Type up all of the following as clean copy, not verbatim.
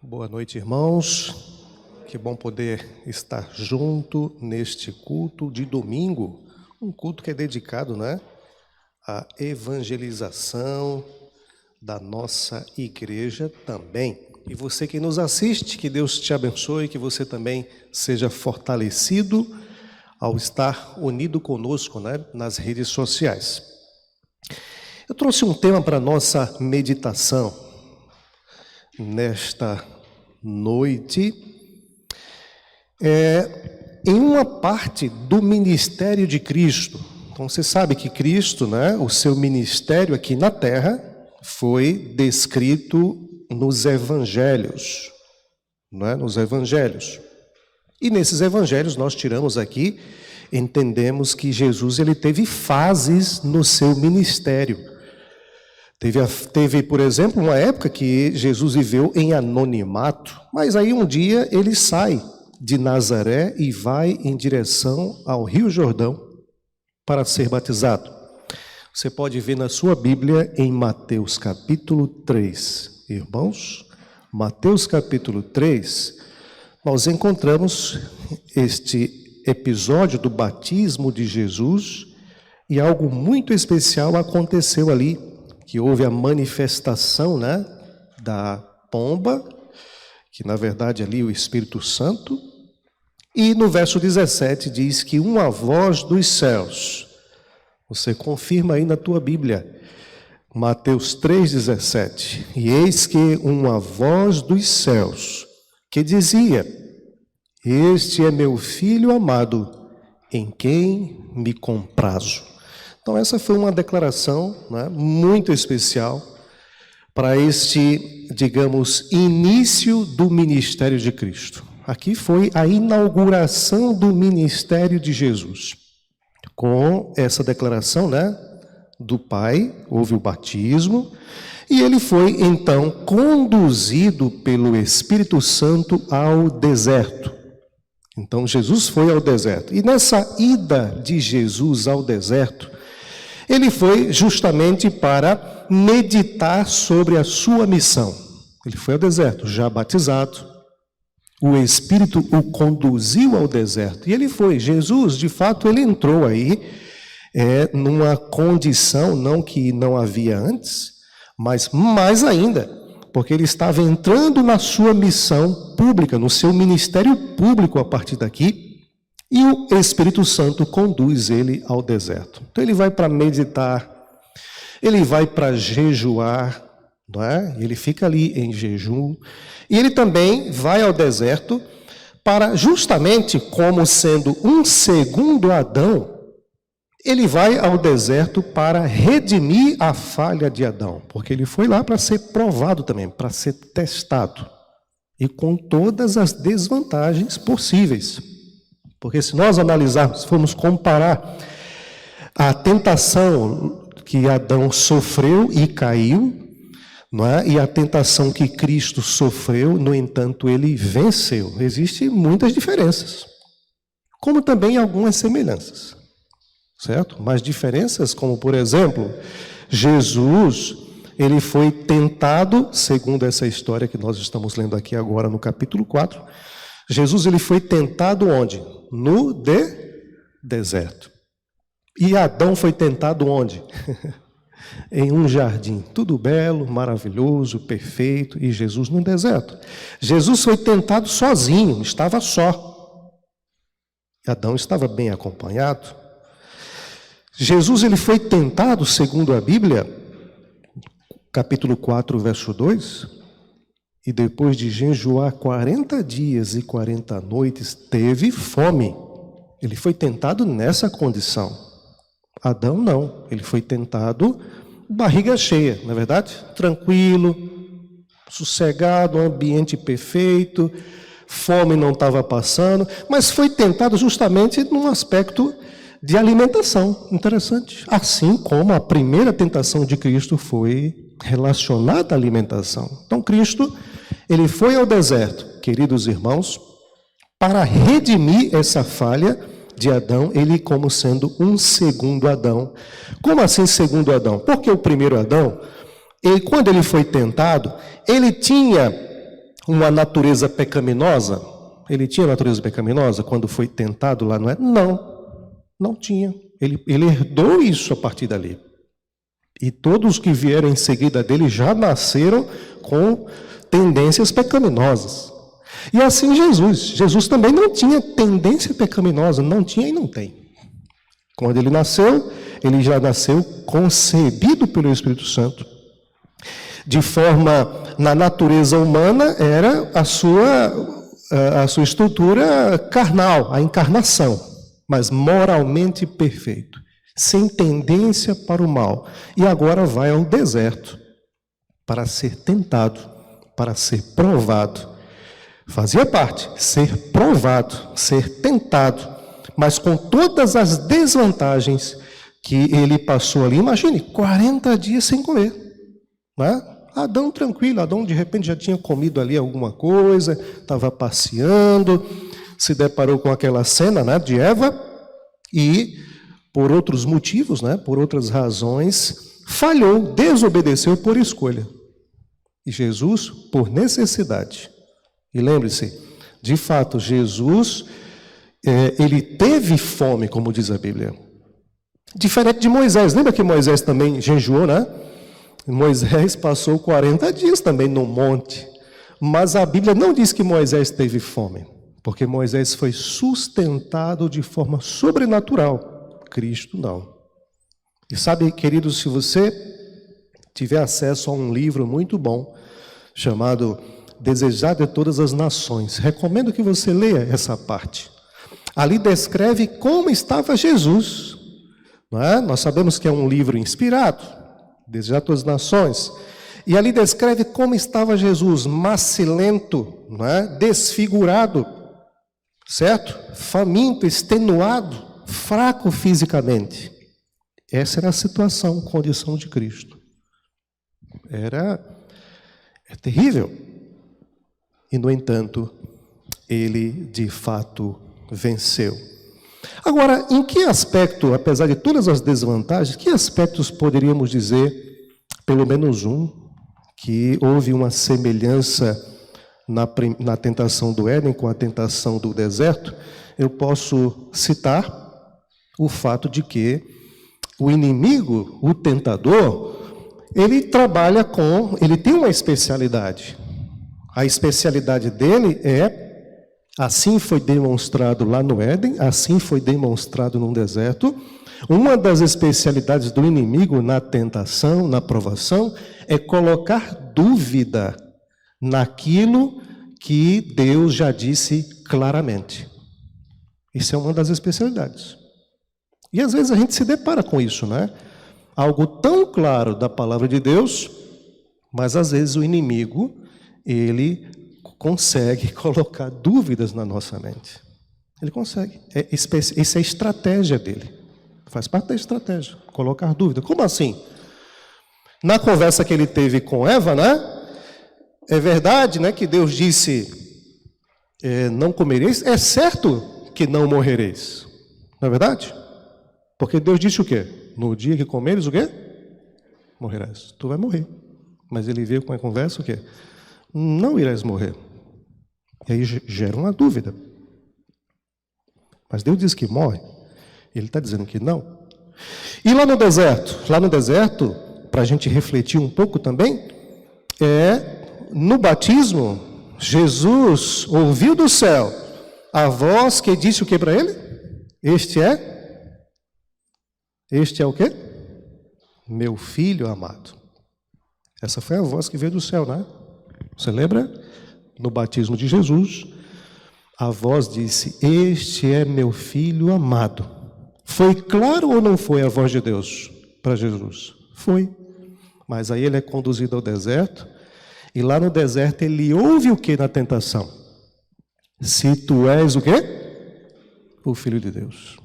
Boa noite, irmãos. Que bom poder estar junto neste culto de domingo. Um culto que é dedicado, à evangelização da nossa igreja também. E você que nos assiste, que Deus te abençoe, que você também seja fortalecido ao estar unido conosco, nas redes sociais. Eu trouxe um tema para a nossa meditação nesta noite, em uma parte do ministério de Cristo. Então você sabe que Cristo, o seu ministério aqui na terra foi descrito nos evangelhos, nos evangelhos. E nesses evangelhos nós tiramos aqui, entendemos que Jesus ele teve fases no seu ministério. Teve, por exemplo, uma época que Jesus viveu em anonimato, mas aí um dia ele sai de Nazaré e vai em direção ao Rio Jordão para ser batizado. Você pode ver na sua Bíblia em Mateus capítulo 3. Irmãos, Mateus capítulo 3, nós encontramos este episódio do batismo de Jesus e algo muito especial aconteceu ali. Que houve a manifestação, da pomba, que na verdade ali o Espírito Santo, e no verso 17 diz que uma voz dos céus, você confirma aí na tua Bíblia, Mateus 3,17, e eis que uma voz dos céus, que dizia, este é meu filho amado, em quem me comprazo. Então essa foi uma declaração muito especial para este, digamos, início do ministério de Cristo. Aqui foi a inauguração do ministério de Jesus. Com essa declaração do Pai, houve o batismo, e ele foi então conduzido pelo Espírito Santo ao deserto. Então Jesus foi ao deserto. E nessa ida de Jesus ao deserto, ele foi justamente para meditar sobre a sua missão. Ele foi ao deserto, já batizado. O Espírito o conduziu ao deserto. E ele foi. Jesus, de fato, ele entrou aí numa condição, não que não havia antes, mas mais ainda, porque ele estava entrando na sua missão pública, no seu ministério público a partir daqui. E o Espírito Santo conduz ele ao deserto. Então ele vai para meditar, ele vai para jejuar, ele fica ali em jejum. E ele também vai ao deserto para, justamente como sendo um segundo Adão, ele vai ao deserto para redimir a falha de Adão. Porque ele foi lá para ser provado também, para ser testado. E com todas as desvantagens possíveis. Porque se nós analisarmos, formos comparar a tentação que Adão sofreu e caiu, e a tentação que Cristo sofreu, no entanto, ele venceu. Existem muitas diferenças, como também algumas semelhanças, certo? Mas diferenças como, por exemplo, Jesus, ele foi tentado, segundo essa história que nós estamos lendo aqui agora no capítulo 4, Jesus ele foi tentado onde? No deserto. E Adão foi tentado onde? Em um jardim, tudo belo, maravilhoso, perfeito, e Jesus no deserto. Jesus foi tentado sozinho, estava só. Adão estava bem acompanhado. Jesus ele foi tentado, segundo a Bíblia, capítulo 4, verso 2, e depois de jejuar 40 dias e 40 noites, teve fome. Ele foi tentado nessa condição. Adão não, ele foi tentado barriga cheia, não é verdade? Tranquilo, sossegado, ambiente perfeito, fome não estava passando, mas foi tentado justamente num aspecto de alimentação. Interessante. Assim como a primeira tentação de Cristo foi relacionada à alimentação. Então Cristo, ele foi ao deserto, queridos irmãos, para redimir essa falha de Adão, ele como sendo um segundo Adão. Como assim segundo Adão? Porque o primeiro Adão, quando ele foi tentado, ele tinha uma natureza pecaminosa? Ele tinha natureza pecaminosa quando foi tentado lá no Éden? Não tinha. Ele herdou isso a partir dali. E todos que vieram em seguida dele já nasceram com tendências pecaminosas. E assim Jesus também não tinha tendência pecaminosa, não tinha e não tem. Quando ele nasceu, ele já nasceu concebido pelo Espírito Santo. De forma, na natureza humana, era a sua estrutura carnal, a encarnação, mas moralmente perfeito, sem tendência para o mal. E agora vai ao deserto para ser tentado, para ser provado. Fazia parte, ser provado, ser tentado, mas com todas as desvantagens que ele passou ali. Imagine, 40 dias sem comer, né? Adão tranquilo, Adão de repente já tinha comido ali alguma coisa, estava passeando, se deparou com aquela cena, né, de Eva, e por outros motivos, né, por outras razões, falhou, desobedeceu por escolha. E Jesus, por necessidade. E lembre-se, de fato, Jesus, ele teve fome, como diz a Bíblia. Diferente de Moisés. Lembra que Moisés também jejuou, né? Moisés passou 40 dias também no monte. Mas a Bíblia não diz que Moisés teve fome, porque Moisés foi sustentado de forma sobrenatural. Cristo não. E sabe, queridos, se você tiver acesso a um livro muito bom, chamado Desejado de Todas as Nações, recomendo que você leia essa parte. Ali descreve como estava Jesus. Não é? Nós sabemos que é um livro inspirado, Desejado de Todas as Nações. E ali descreve como estava Jesus, macilento, não é? Desfigurado, certo? Faminto, extenuado, fraco fisicamente. Essa era a situação, condição de Cristo. É terrível. E, no entanto, ele de fato venceu. Agora, em que aspecto, apesar de todas as desvantagens, que aspectos poderíamos dizer, pelo menos um, que houve uma semelhança na tentação do Éden com a tentação do deserto? Eu posso citar o fato de que o inimigo, o tentador, ele tem uma especialidade. A especialidade dele assim foi demonstrado lá no Éden, assim foi demonstrado no deserto. Uma das especialidades do inimigo na tentação, na provação, é colocar dúvida naquilo que Deus já disse claramente. Isso é uma das especialidades. E às vezes a gente se depara com isso, né? Algo tão claro da palavra de Deus, mas às vezes o inimigo, ele consegue colocar dúvidas na nossa mente. Ele consegue. Essa é a estratégia dele. Faz parte da estratégia, colocar dúvida. Como assim? Na conversa que ele teve com Eva, né? É verdade, né, que Deus disse, não comereis, é certo que não morrereis. Não é verdade? Porque Deus disse o quê? No dia que comeres, o quê? Morrerás. Tu vai morrer. Mas ele veio com a conversa o quê? Não irás morrer. E aí gera uma dúvida. Mas Deus diz que morre. Ele está dizendo que não. E lá no deserto, para a gente refletir um pouco também, no batismo, Jesus ouviu do céu a voz que disse o que para ele? Este é o quê? Meu filho amado. Essa foi a voz que veio do céu, né? Você lembra? No batismo de Jesus, a voz disse, este é meu filho amado. Foi claro ou não foi a voz de Deus para Jesus? Foi. Mas aí ele é conduzido ao deserto, e lá no deserto ele ouve o que na tentação? Se tu és o quê? O Filho de Deus.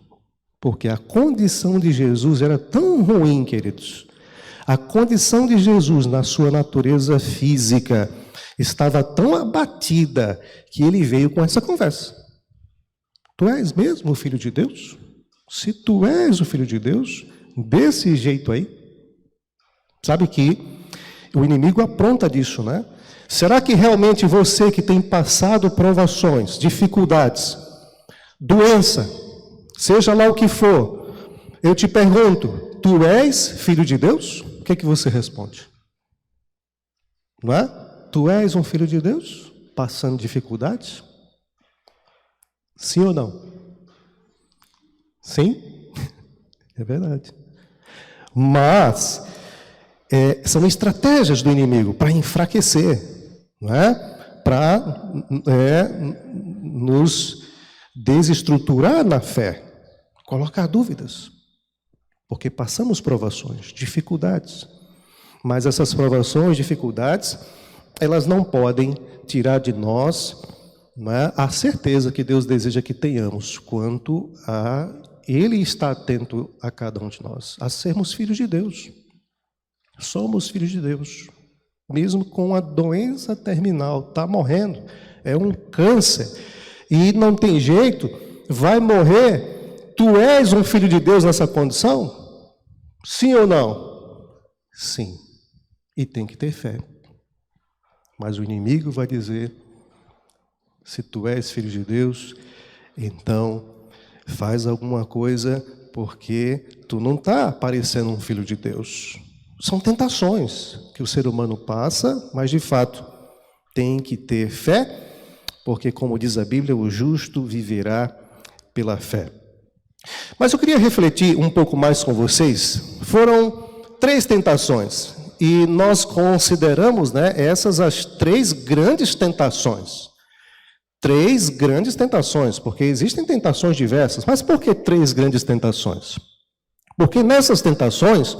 Porque a condição de Jesus era tão ruim, queridos. A condição de Jesus na sua natureza física estava tão abatida que ele veio com essa conversa. Tu és mesmo o Filho de Deus? Se tu és o Filho de Deus, desse jeito aí. Sabe que o inimigo apronta disso, né? Será que realmente você que tem passado provações, dificuldades, doença, seja lá o que for, eu te pergunto, tu és filho de Deus? O que é que você responde? Não é? Tu és um filho de Deus? Passando dificuldades? Sim ou não? Sim? É verdade. Mas são estratégias do inimigo para enfraquecer, não é? Para nos desestruturar na fé, colocar dúvidas, porque passamos provações, dificuldades, mas essas provações, dificuldades, elas não podem tirar de nós, não é, a certeza que Deus deseja que tenhamos quanto a Ele está atento a cada um de nós, a sermos filhos de Deus. Somos filhos de Deus, mesmo com a doença terminal, está morrendo, é um câncer, e não tem jeito, vai morrer. Tu és um filho de Deus nessa condição? Sim ou não? Sim, e tem que ter fé. Mas o inimigo vai dizer, se tu és filho de Deus, então faz alguma coisa, porque tu não está parecendo um filho de Deus. São tentações que o ser humano passa, mas de fato tem que ter fé, porque como diz a Bíblia, o justo viverá pela fé. Mas eu queria refletir um pouco mais com vocês. Foram 3 tentações, e nós consideramos, essas as 3 grandes tentações. 3 grandes tentações, porque existem tentações diversas. Mas por que 3 grandes tentações? Porque nessas tentações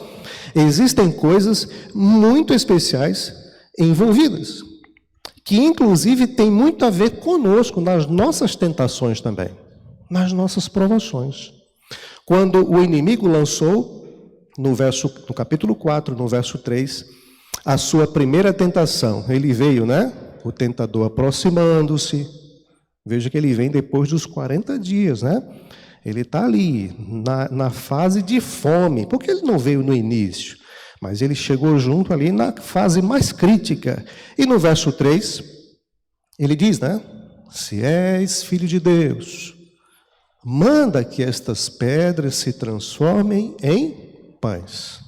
existem coisas muito especiais envolvidas, que inclusive tem muito a ver conosco nas nossas tentações também, nas nossas provações. Quando o inimigo lançou, no capítulo 4, no verso 3, a sua primeira tentação, ele veio, o tentador aproximando-se. Veja que ele vem depois dos 40 dias, Ele está ali, na fase de fome, porque ele não veio no início, mas ele chegou junto ali na fase mais crítica. E no verso 3, ele diz, se és filho de Deus, manda que estas pedras se transformem em pães.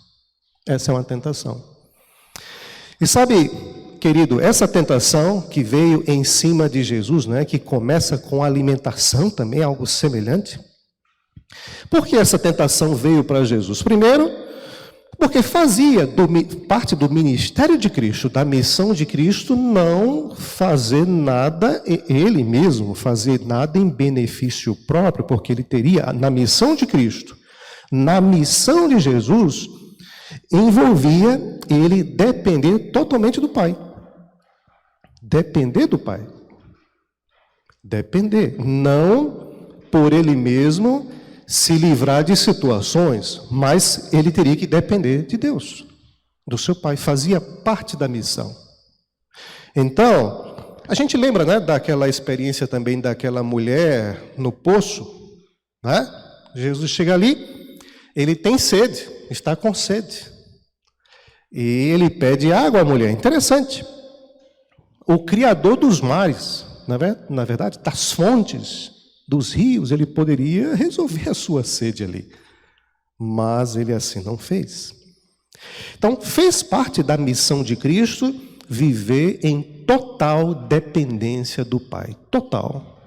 Essa é uma tentação. E sabe, querido, essa tentação que veio em cima de Jesus, que começa com a alimentação também, algo semelhante. Por que essa tentação veio para Jesus? Primeiro, porque fazia parte do ministério de Cristo, da missão de Cristo, não fazer nada, ele mesmo fazer nada em benefício próprio, porque ele teria, na missão de Cristo, na missão de Jesus, envolvia ele depender totalmente do Pai. Depender do Pai. Depender, não por ele mesmo se livrar de situações, mas ele teria que depender de Deus, do seu Pai, fazia parte da missão. Então, a gente lembra, daquela experiência também daquela mulher no poço, Jesus chega ali, ele tem sede, está com sede, e ele pede água à mulher. Interessante, o Criador dos mares, na verdade, das fontes, dos rios, ele poderia resolver a sua sede ali. Mas ele assim não fez. Então, fez parte da missão de Cristo viver em total dependência do Pai. Total.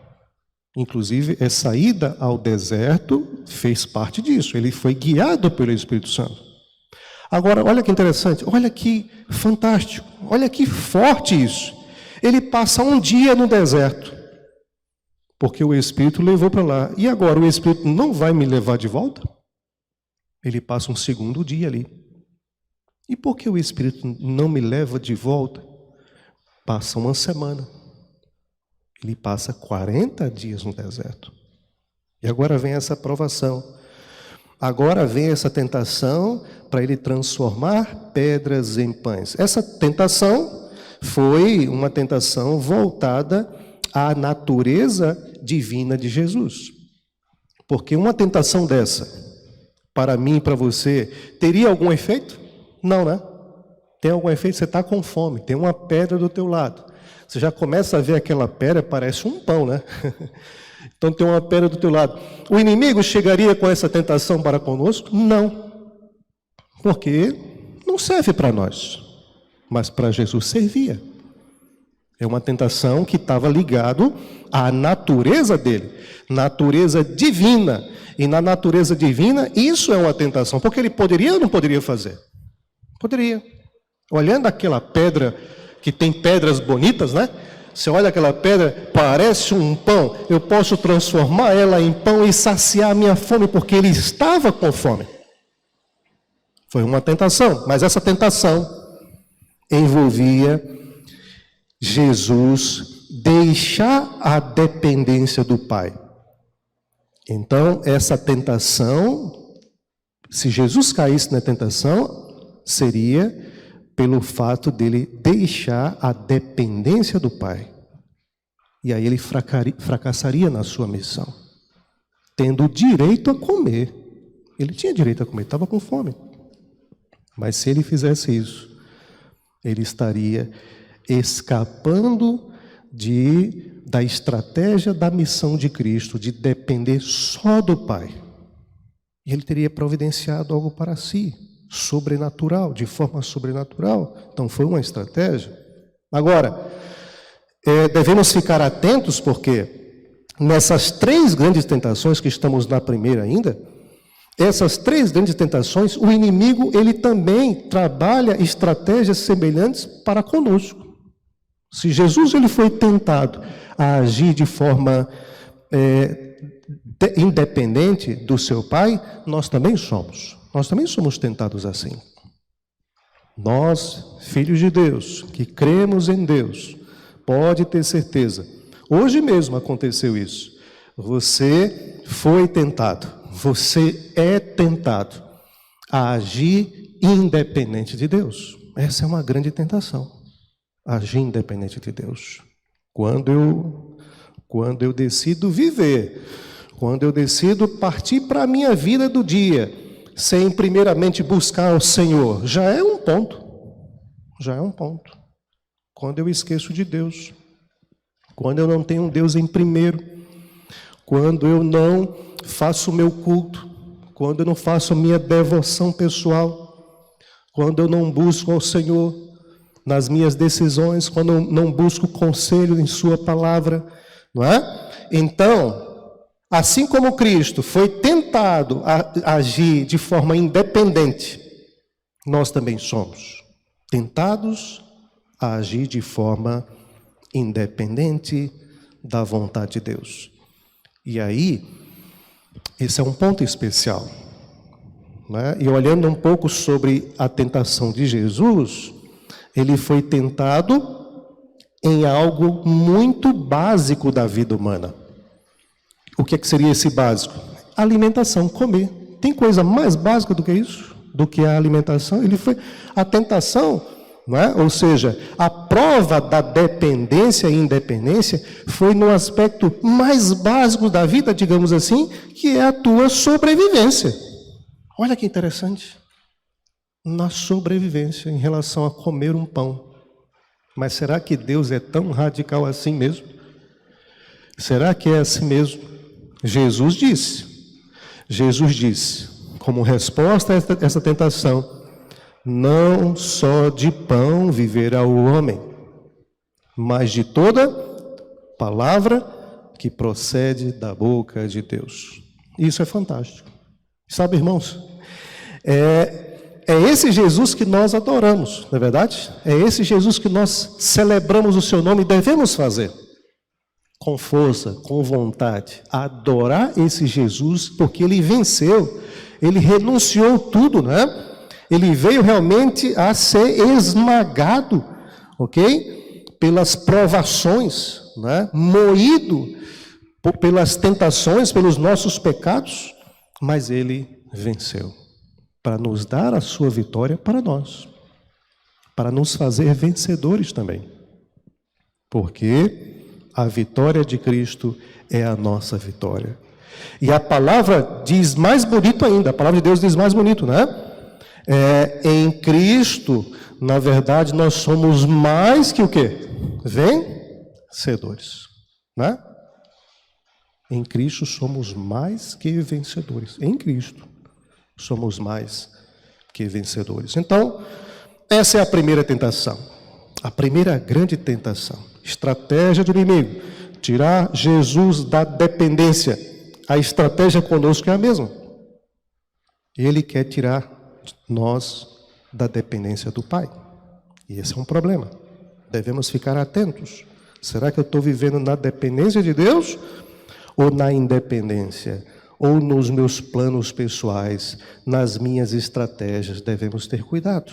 Inclusive, essa ida ao deserto fez parte disso. Ele foi guiado pelo Espírito Santo. Agora, olha que interessante, olha que fantástico, olha que forte isso. Ele passa um dia no deserto, porque o Espírito levou para lá. E agora o Espírito não vai me levar de volta? Ele passa um segundo dia ali. E por que o Espírito não me leva de volta? Passa uma semana. Ele passa 40 dias no deserto. E agora vem essa provação. Agora vem essa tentação para ele transformar pedras em pães. Essa tentação foi uma tentação voltada à natureza divina de Jesus. Porque uma tentação dessa, para mim e para você, teria algum efeito? Não, Tem algum efeito? Você está com fome, tem uma pedra do teu lado. Você já começa a ver aquela pedra, parece um pão, né? Então tem uma pedra do teu lado. O inimigo chegaria com essa tentação para conosco? Não. Porque não serve para nós. Mas para Jesus servia. É uma tentação que estava ligado à natureza dele. Natureza divina. E na natureza divina, isso é uma tentação. Porque ele poderia ou não poderia fazer? Poderia. Olhando aquela pedra, que tem pedras bonitas, né? Você olha aquela pedra, parece um pão. Eu posso transformar ela em pão e saciar a minha fome, porque ele estava com fome. Foi uma tentação, mas essa tentação envolvia Jesus deixar a dependência do Pai. Então, essa tentação, se Jesus caísse na tentação, seria pelo fato dele deixar a dependência do Pai. E aí ele fracassaria na sua missão, tendo direito a comer. Ele tinha direito a comer, estava com fome. Mas se ele fizesse isso, ele estaria escapando da estratégia da missão de Cristo, de depender só do Pai. E ele teria providenciado algo para si, sobrenatural, de forma sobrenatural. Então foi uma estratégia. Agora, devemos ficar atentos, porque nessas 3 grandes tentações, que estamos na primeira ainda, essas 3 grandes tentações, o inimigo ele também trabalha estratégias semelhantes para conosco. Se Jesus ele foi tentado a agir de forma independente do seu Pai, nós também somos. Nós também somos tentados assim. Nós, filhos de Deus, que cremos em Deus, pode ter certeza. Hoje mesmo aconteceu isso. Você foi tentado. Você é tentado a agir independente de Deus. Essa é uma grande tentação. Agir independente de Deus. Quando eu decido viver, quando eu decido partir para a minha vida do dia, sem primeiramente buscar o Senhor, já é um ponto. Já é um ponto. Quando eu esqueço de Deus, quando eu não tenho Deus em primeiro, quando eu não faço o meu culto, quando eu não faço a minha devoção pessoal, quando eu não busco ao Senhor nas minhas decisões, quando eu não busco conselho em sua palavra, não é? Então, assim como Cristo foi tentado a agir de forma independente, nós também somos tentados a agir de forma independente da vontade de Deus. E aí, esse é um ponto especial, né? E olhando um pouco sobre a tentação de Jesus, ele foi tentado em algo muito básico da vida humana. O que seria esse básico? Alimentação, comer. Tem coisa mais básica do que isso? Do que a alimentação? A tentação, não é? Ou seja, a prova da dependência e independência foi no aspecto mais básico da vida, digamos assim, que é a tua sobrevivência. Olha que interessante. Na sobrevivência em relação a comer um pão. Mas será que Deus é tão radical assim mesmo? Será que é assim mesmo? Jesus disse, como resposta a essa tentação, não só de pão viverá o homem, mas de toda palavra que procede da boca de Deus. Isso é fantástico. Sabe, irmãos, é esse Jesus que nós adoramos, não é verdade? É esse Jesus que nós celebramos o seu nome e devemos fazer. Com força, com vontade, adorar esse Jesus, porque ele venceu, ele renunciou tudo, né? Ele veio realmente a ser esmagado, ok? Pelas provações, né? Moído pelas tentações, pelos nossos pecados, mas ele venceu, para nos dar a sua vitória para nós, para nos fazer vencedores também, porque a vitória de Cristo é a nossa vitória. E a palavra diz mais bonito ainda, a palavra de Deus diz mais bonito, né? Em Cristo, na verdade, nós somos mais que o quê? Vencedores, né? Em Cristo somos mais que vencedores. Em Cristo somos mais que vencedores. Então, essa é a primeira tentação. A primeira grande tentação. Estratégia do inimigo. Tirar Jesus da dependência. A estratégia conosco é a mesma. Ele quer tirar nós da dependência do Pai. E esse é um problema. Devemos ficar atentos. Será que eu estou vivendo na dependência de Deus? Ou na independência? Ou nos meus planos pessoais? Nas minhas estratégias? Devemos ter cuidado.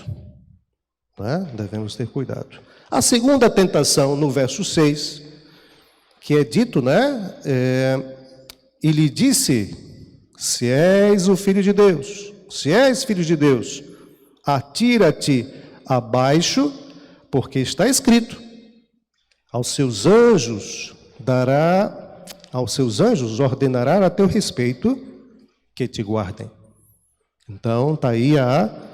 Né? Devemos ter cuidado. A segunda tentação, no verso 6, que é dito, né? E lhe disse, se és o Filho de Deus, se és Filho de Deus, atira-te abaixo, porque está escrito, aos seus anjos ordenará a teu respeito que te guardem. Então, está aí a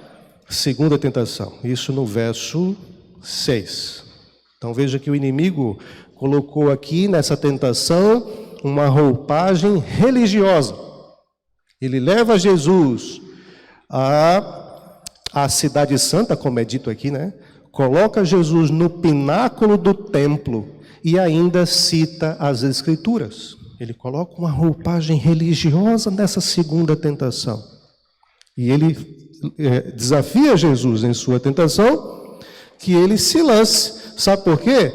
segunda tentação, isso no verso 6. Então, veja que o inimigo colocou aqui nessa tentação uma roupagem religiosa. Ele leva Jesus à cidade santa, como é dito aqui, né? Coloca Jesus no pináculo do templo e ainda cita as Escrituras. Ele coloca uma roupagem religiosa nessa segunda tentação. E ele desafia Jesus em sua tentação que ele se lance. Sabe por quê?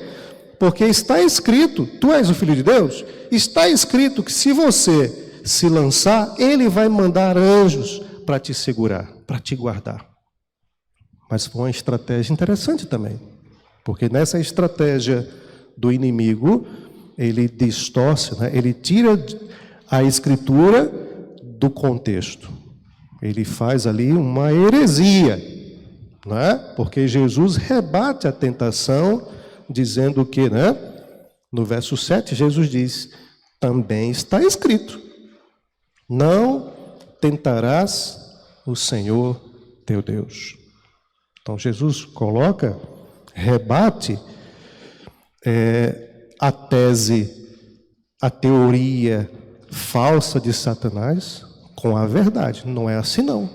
Porque está escrito, tu és o Filho de Deus, está escrito que se você se lançar, ele vai mandar anjos para te segurar, para te guardar. Mas foi uma estratégia interessante também, porque nessa estratégia do inimigo, ele distorce, né? Ele tira a Escritura do contexto. Ele faz ali uma heresia, né? Porque Jesus rebate a tentação, dizendo que, né? No verso 7, Jesus diz, também está escrito, não tentarás o Senhor teu Deus. Então, Jesus rebate a tese, a teoria falsa de Satanás com a verdade. Não é assim, não.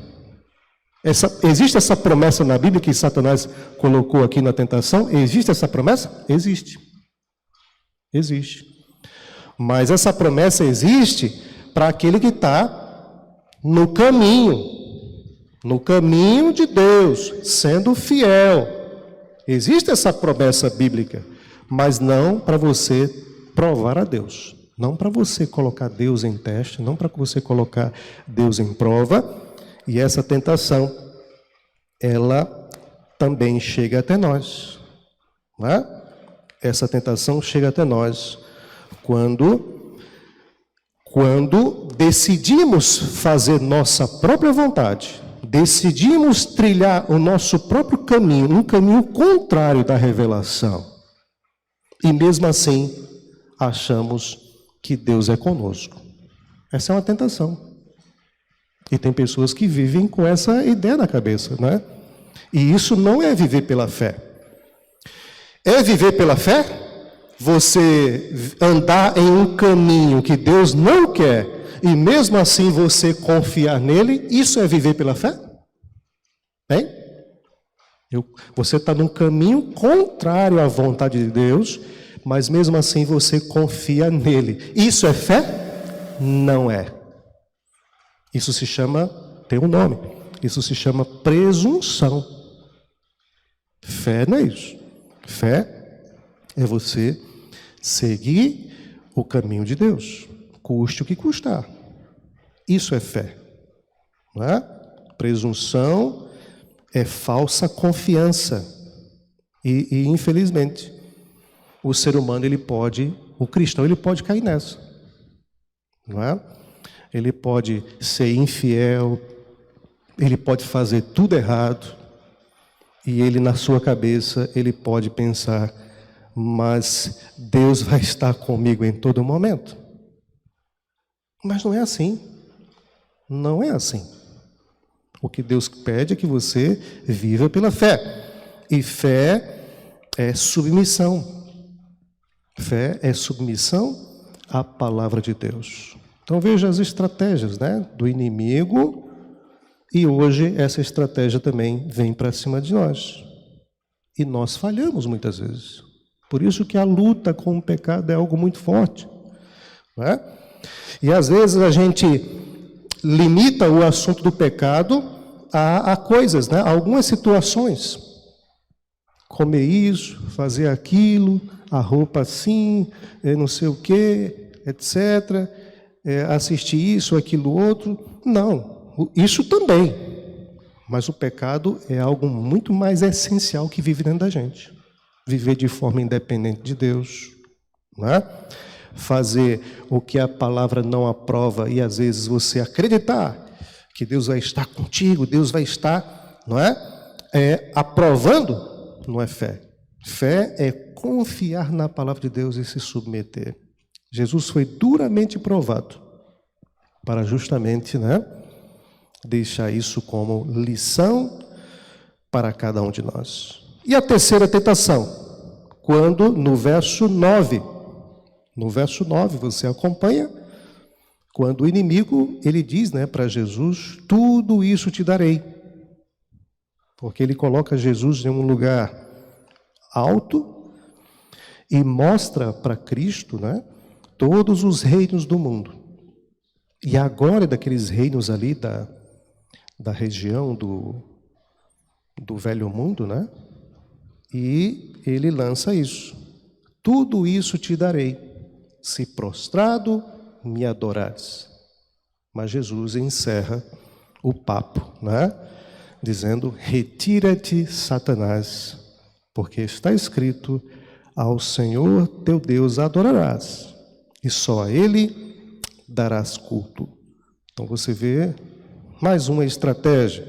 Existe essa promessa na Bíblia que Satanás colocou aqui na tentação? Existe essa promessa? Existe. Existe. Mas essa promessa existe para aquele que está no caminho de Deus, sendo fiel. Existe essa promessa bíblica, mas não para você provar a Deus, não para você colocar Deus em teste, não para você colocar Deus em prova. E essa tentação, ela também chega até nós, né? Essa tentação chega até nós quando decidimos fazer nossa própria vontade, decidimos trilhar o nosso próprio caminho, um caminho contrário da revelação. E mesmo assim, achamos que Deus é conosco. Essa é uma tentação. E tem pessoas que vivem com essa ideia na cabeça, né? E isso não é viver pela fé. É viver pela fé? Você andar em um caminho que Deus não quer e mesmo assim você confiar nele, isso é viver pela fé? Hein? Você está num caminho contrário à vontade de Deus, mas mesmo assim você confia nele. Isso é fé? Não é. Isso se chama, tem um nome, isso se chama presunção. Fé não é isso. Fé é você seguir o caminho de Deus, custe o que custar. Isso é fé, não é? Presunção é falsa confiança. E infelizmente, o ser humano, o cristão, ele pode cair nessa, não é? Ele pode ser infiel, ele pode fazer tudo errado, e ele, na sua cabeça, ele pode pensar, mas Deus vai estar comigo em todo momento. Mas não é assim. Não é assim. O que Deus pede é que você viva pela fé. E fé é submissão. Fé é submissão à palavra de Deus. Então veja as estratégias, né, do inimigo, e hoje essa estratégia também vem para cima de nós. E nós falhamos muitas vezes. Por isso que a luta com o pecado é algo muito forte, né? E às vezes a gente limita o assunto do pecado a coisas, né? A algumas situações. Comer isso, fazer aquilo, a roupa assim, não sei o quê, etc. Assistir isso, aquilo, outro. Não, isso também. Mas o pecado é algo muito mais essencial que vive dentro da gente. Viver de forma independente de Deus, né? Fazer o que a palavra não aprova e às vezes você acreditar que Deus vai estar contigo, Deus vai estar, não é? Aprovando, não é fé. Fé é confiar na palavra de Deus e se submeter. Jesus foi duramente provado para justamente, né, deixar isso como lição para cada um de nós. E a terceira tentação, quando no verso 9 você acompanha, quando o inimigo, ele diz, né, para Jesus, tudo isso te darei. Porque ele coloca Jesus em um lugar alto e mostra para Cristo, né, todos os reinos do mundo. E agora daqueles reinos ali da região do velho mundo, né? E ele lança isso. Tudo isso te darei, se prostrado me adorares. Mas Jesus encerra o papo, né? Dizendo, retira-te, Satanás, porque está escrito, ao Senhor teu Deus adorarás, e só a Ele darás culto. Então você vê mais uma estratégia.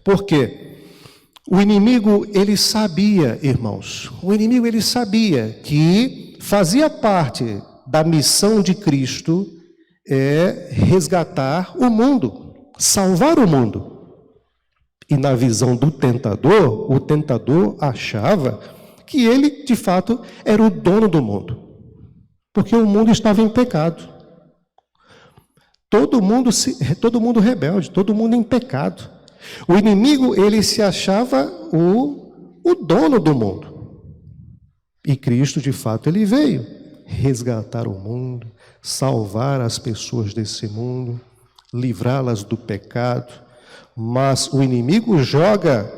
Por quê? O inimigo, ele sabia, irmãos, ele sabia que fazia parte da missão de Cristo resgatar o mundo, salvar o mundo. E na visão do tentador, o tentador achava que ele, de fato, era o dono do mundo. Porque o mundo estava em pecado. Todo mundo rebelde, todo mundo em pecado. O inimigo, ele se achava o dono do mundo. E Cristo, de fato, ele veio resgatar o mundo, salvar as pessoas desse mundo, livrá-las do pecado. Mas o inimigo joga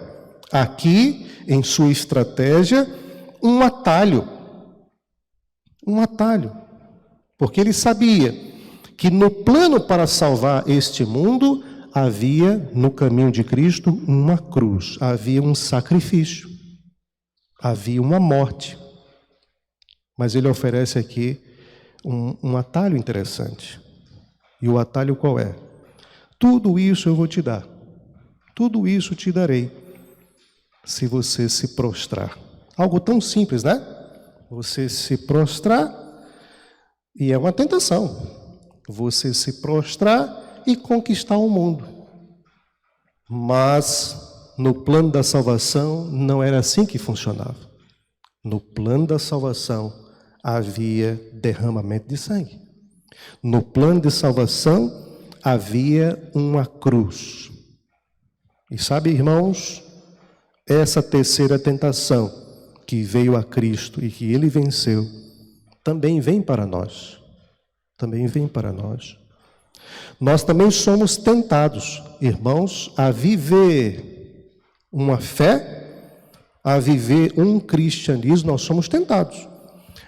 aqui, em sua estratégia, um atalho. Um atalho. Porque ele sabia que no plano para salvar este mundo, havia no caminho de Cristo uma cruz, havia um sacrifício, havia uma morte. Mas ele oferece aqui um atalho interessante. E o atalho qual é? Tudo isso eu vou te dar. Tudo isso te darei, se você se prostrar. Algo tão simples, né? Você se prostrar, e é uma tentação. Você se prostrar e conquistar o mundo. Mas no plano da salvação não era assim que funcionava. No plano da salvação havia derramamento de sangue. No plano de salvação havia uma cruz. E sabe, irmãos, essa terceira tentação que veio a Cristo e que ele venceu, também vem para nós. Também vem para nós. Nós também somos tentados, irmãos, a viver uma fé, a viver um cristianismo, nós somos tentados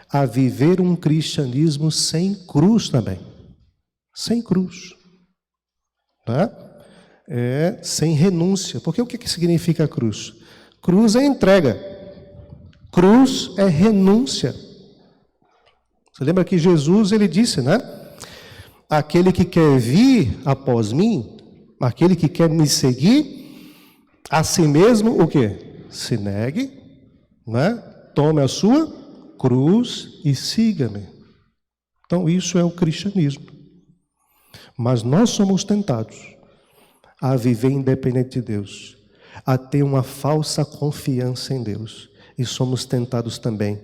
a viver um cristianismo sem cruz também. Sem cruz. Tá? Sem renúncia. Porque o que significa cruz? Cruz é entrega. Cruz é renúncia. Você lembra que Jesus, ele disse, né? Aquele que quer vir após mim, aquele que quer me seguir, a si mesmo, o quê? Se negue, né? Tome a sua cruz e siga-me. Então, isso é o cristianismo. Mas nós somos tentados a viver independente de Deus, a ter uma falsa confiança em Deus. E somos tentados também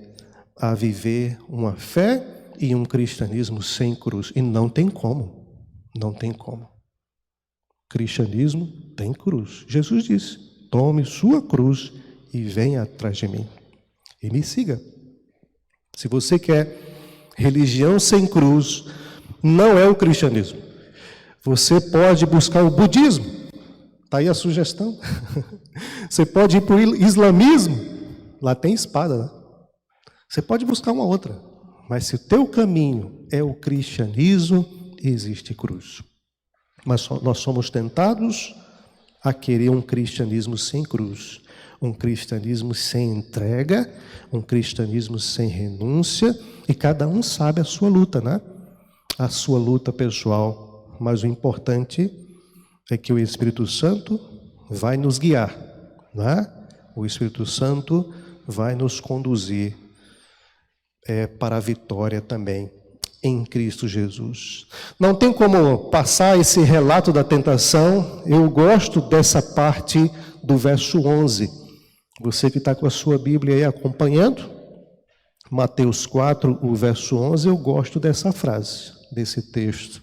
a viver uma fé e um cristianismo sem cruz. E não tem como. Não tem como. Cristianismo tem cruz. Jesus disse: tome sua cruz e venha atrás de mim. E me siga. Se você quer religião sem cruz, não é o cristianismo. Você pode buscar o budismo. Está aí a sugestão. Você pode ir para o islamismo. Lá tem espada, né? Você pode buscar uma outra. Mas se o teu caminho é o cristianismo, existe cruz. Mas nós somos tentados a querer um cristianismo sem cruz, um cristianismo sem entrega, um cristianismo sem renúncia, e cada um sabe a sua luta, né? A sua luta pessoal. Mas o importante é que o Espírito Santo vai nos guiar, né? O Espírito Santo vai nos conduzir para a vitória também em Cristo Jesus. Não tem como passar esse relato da tentação. Eu gosto dessa parte do verso 11. Você que está com a sua Bíblia aí acompanhando, Mateus 4, o verso 11, eu gosto dessa frase, desse texto.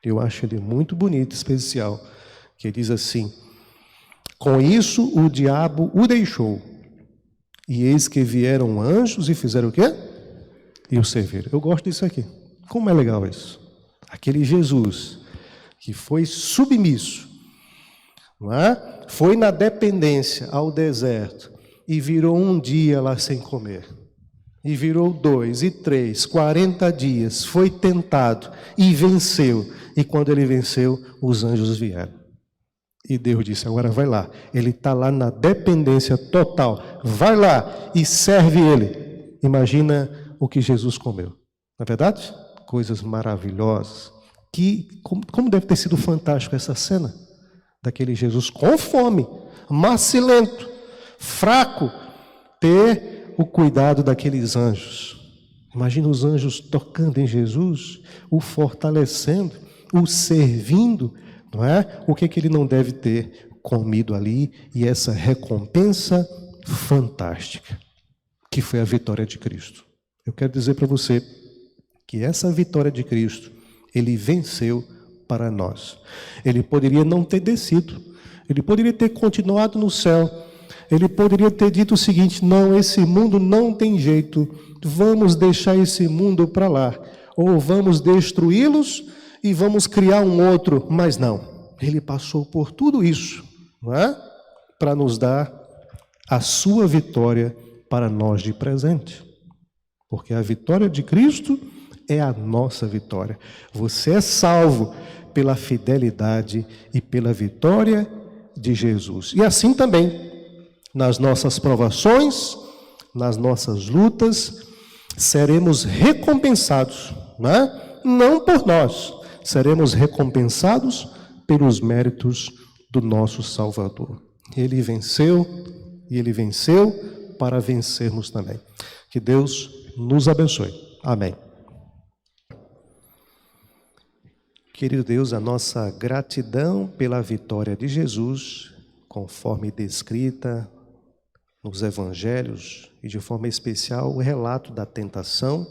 Eu acho ele muito bonito, especial, que diz assim: com isso o diabo o deixou, e eis que vieram anjos e fizeram o quê? E o serviram. Eu gosto disso aqui. Como é legal isso? Aquele Jesus que foi submisso, não é? Foi na dependência ao deserto e virou um dia lá sem comer. E virou 2 e 3, 40 dias, foi tentado e venceu. E quando ele venceu, os anjos vieram. E Deus disse: agora vai lá. Ele está lá na dependência total. Vai lá e serve ele. Imagina o que Jesus comeu. Não é verdade? Coisas maravilhosas. Como deve ter sido fantástico essa cena daquele Jesus com fome, macilento, fraco, ter o cuidado daqueles anjos. Imagina os anjos tocando em Jesus, o fortalecendo, o servindo, não é? O que ele não deve ter comido ali, e essa recompensa fantástica, que foi a vitória de Cristo. Eu quero dizer para você que essa vitória de Cristo, ele venceu para nós. Ele poderia não ter descido, ele poderia ter continuado no céu, ele poderia ter dito o seguinte: não, esse mundo não tem jeito, vamos deixar esse mundo para lá, ou vamos destruí-los e vamos criar um outro. Mas não, ele passou por tudo isso, não é? Para nos dar a sua vitória para nós de presente. Porque a vitória de Cristo é a nossa vitória. Você é salvo pela fidelidade e pela vitória de Jesus. E assim também, nas nossas provações, nas nossas lutas, seremos recompensados, né? Não por nós, seremos recompensados pelos méritos do nosso Salvador. Ele venceu e ele venceu para vencermos também. Que Deus nos abençoe. Amém. Querido Deus, a nossa gratidão pela vitória de Jesus, conforme descrita nos evangelhos, e de forma especial o relato da tentação,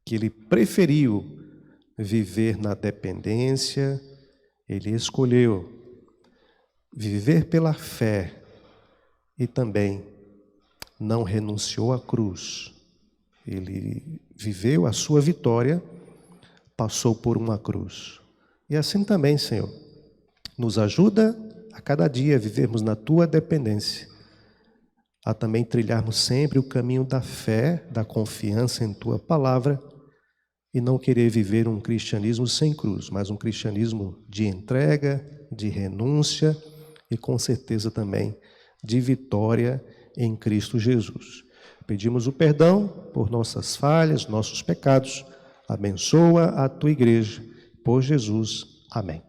que ele preferiu viver na dependência, ele escolheu viver pela fé e também não renunciou à cruz. Ele viveu a sua vitória, passou por uma cruz. E assim também, Senhor, nos ajuda a cada dia a vivermos na Tua dependência, a também trilharmos sempre o caminho da fé, da confiança em Tua palavra, e não querer viver um cristianismo sem cruz, mas um cristianismo de entrega, de renúncia e com certeza também de vitória em Cristo Jesus. Pedimos o perdão por nossas falhas, nossos pecados. Abençoa a Tua igreja. Por Jesus. Amém.